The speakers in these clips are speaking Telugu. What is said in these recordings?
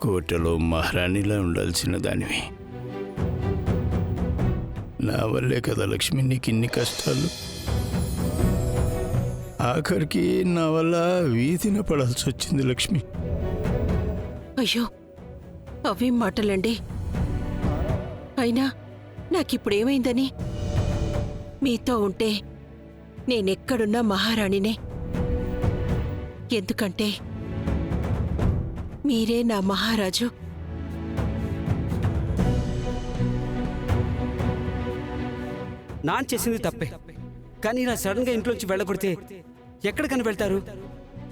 కోటలో మహారాణిలా ఉండాల్సిన దానివి. నా వల్లే కదా లక్ష్మి నీకు ఇన్ని కష్టాలు. ఆఖరికి నా వల్ల వీధిన పడాల్సి వచ్చింది లక్ష్మి. అయ్యో, అవేం మాటలండి. అయినా నాకిప్పుడేమైందని? మీతో ఉంటే నేనెక్కడున్నా మహారాణినే. ఎందుకంటే మీరే నా మహారాజు. నాన్న చేసింది తప్పే, కానీ ఇలా సడన్ గా ఇంట్లోంచి వెళ్ళగొడితే ఎక్కడికని వెళ్తారు?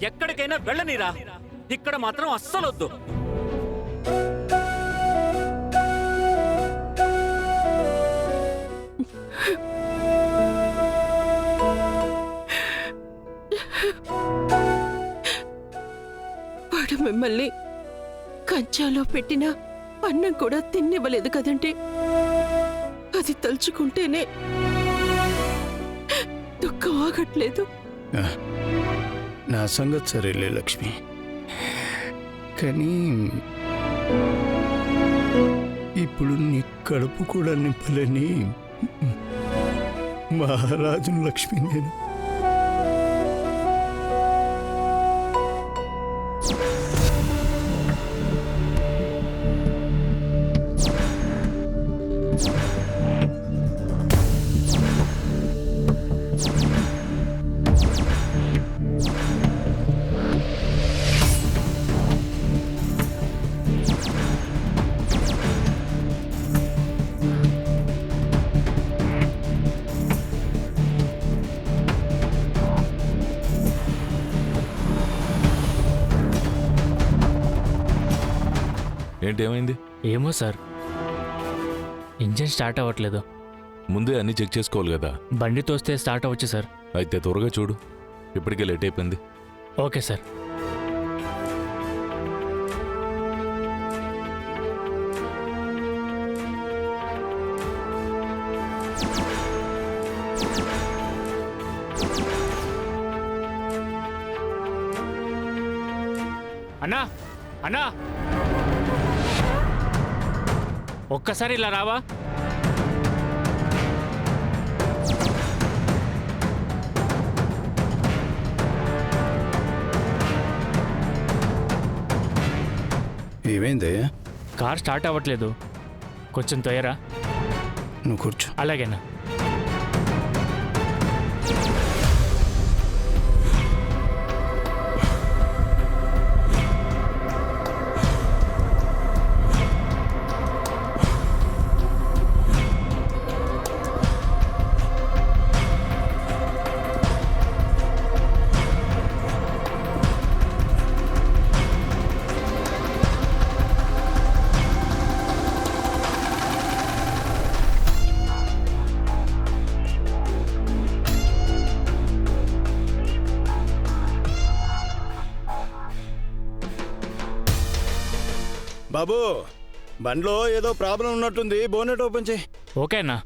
ఎక్కడికైనా వెళ్ళనిరా, ఇక్కడ మాత్రం అస్సలొద్దు. వాడు మిమ్మల్ని కంచాలో పెట్టిన అన్నం కూడా తిన్నివ్వలేదు కదండి. అది తలుచుకుంటేనే దుఃఖం ఆగట్లేదు. నా సంగతి సరేలే లక్ష్మి, కానీ ఇప్పుడు నీ కడుపు కూడా నింపలేని మహారాజును లక్ష్మి నేను. ఏంటేమైంది? ఏమో సార్, ఇంజన్ స్టార్ట్ అవ్వట్లేదు. ముందే అన్నీ చెక్ చేసుకోవాలి కదా. బండి తోస్తే స్టార్ట్ అవ్వచ్చు సార్. అయితే త్వరగా చూడు, ఇప్పటికే లేట్ అయిపోయింది. Okay sir. అన్నా అన్నా, ఒక్కసారి ఇలా రావా? ఏమైందయ్యా? కార్ స్టార్ట్ అవ్వట్లేదు, కొంచెం తొయ్యరా. నువ్వు కూర్చో. అలాగేనా? బాబు, బండిలో ఏదో ప్రాబ్లం ఉన్నట్టుంది, బోనెట్ ఓపెన్ చేయి. ఓకేనా?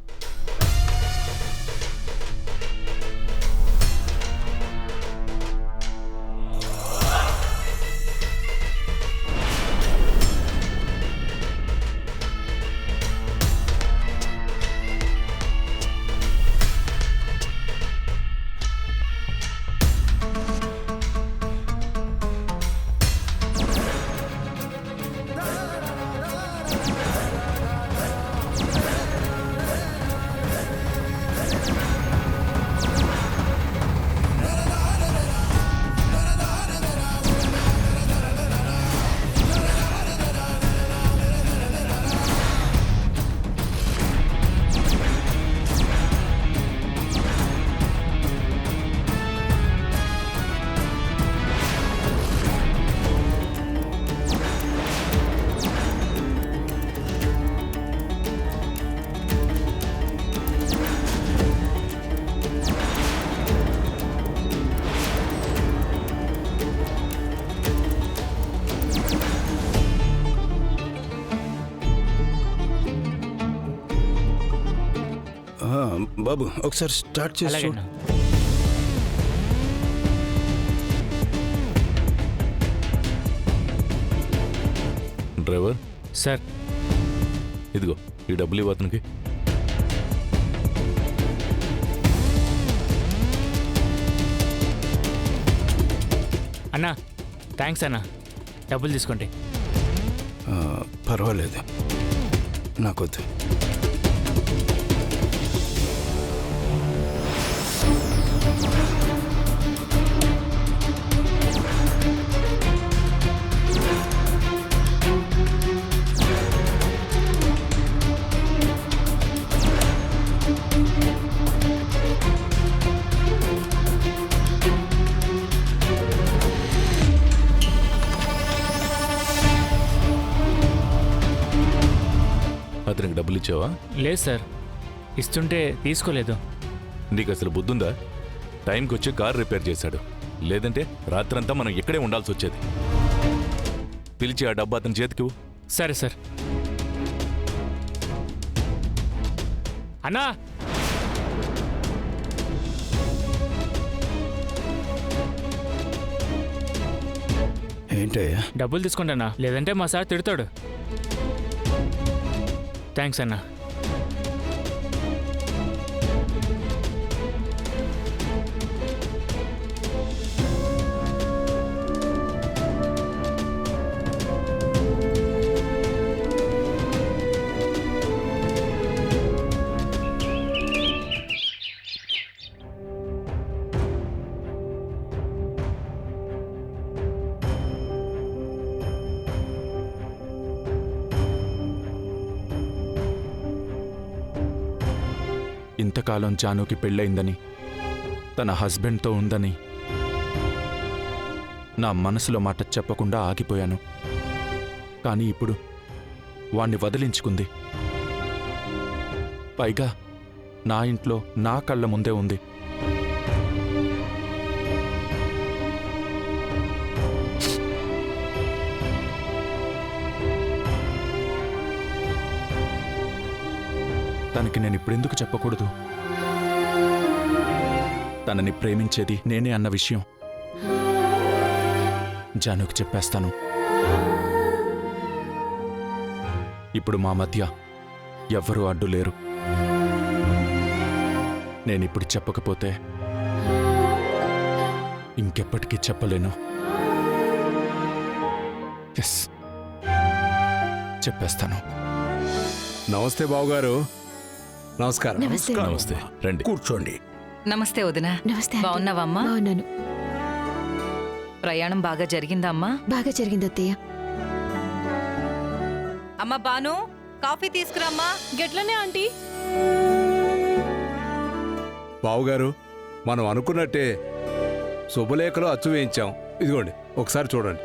బాబు ఒకసారి స్టార్ట్ చేసి అలాగేనా? డ్రైవర్ సార్ ఇదిగో ఈ డబ్బులు ఇవ్వు అతనికి. అన్నా థ్యాంక్స్ అన్నా, డబ్బులు తీసుకోండి. పర్వాలేదు, నాకొద్దు. అతనికి డబ్బులు ఇచ్చావా? లేదు సార్, ఇస్తుంటే తీసుకోలేదు. నీకు అసలు బుద్ధుందా? టైంకి వచ్చి కార్ రిపేర్ చేశాడు, లేదంటే రాత్రంతా మనం ఇక్కడే ఉండాల్సి వచ్చేది. పిలిచి ఆ డబ్బు అతని చేతికి ఇవ్వు. సరే సార్. అన్నా ఏంటయ్యా? డబ్బులు తీసుకోండి అన్నా, లేదంటే మా సార్ తిడతాడు. థ్యాంక్స్ అన్నా. ఇంతకాలం జానుకి పెళ్ళయిందని, తన హస్బెండ్తో ఉందని నా మనసులో మాట చెప్పకుండా ఆగిపోయాను. కానీ ఇప్పుడు వాణ్ణి వదిలించుకుంది. పైగా నా ఇంట్లో నా కళ్ళ ముందే ఉంది. తనకి నేను ఇప్పుడెందుకు చెప్పకూడదు? తనని ప్రేమించేది నేనే అన్న విషయం జానుకి చెప్పేస్తాను. ఇప్పుడు మా మధ్య ఎవ్వరూ అడ్డు లేరు. నేనిప్పుడు చెప్పకపోతే ఇంకెప్పటికీ చెప్పలేను. ఎస్, చెప్పేస్తాను. నమస్తే బావగారు. నమస్కారం. నమస్తే. నమస్తే, రండి. కూర్చోండి. నమస్తే వదినా. నమస్తే ఆంటీ. బాగున్నావమ్మా? బాగున్నాను. ప్రయాణం బాగా జరిగిందమ్మా? బాగా జరిగింది అత్తయ్య. అమ్మ బాను, కాఫీ తీసుకురామ్మా. గెట్లనే ఆంటీ. బావగారు, మనం అనుకున్నట్టే శుభలేఖలో అచ్చు వేయించాం. ఇదిగోండి, ఒకసారి చూడండి.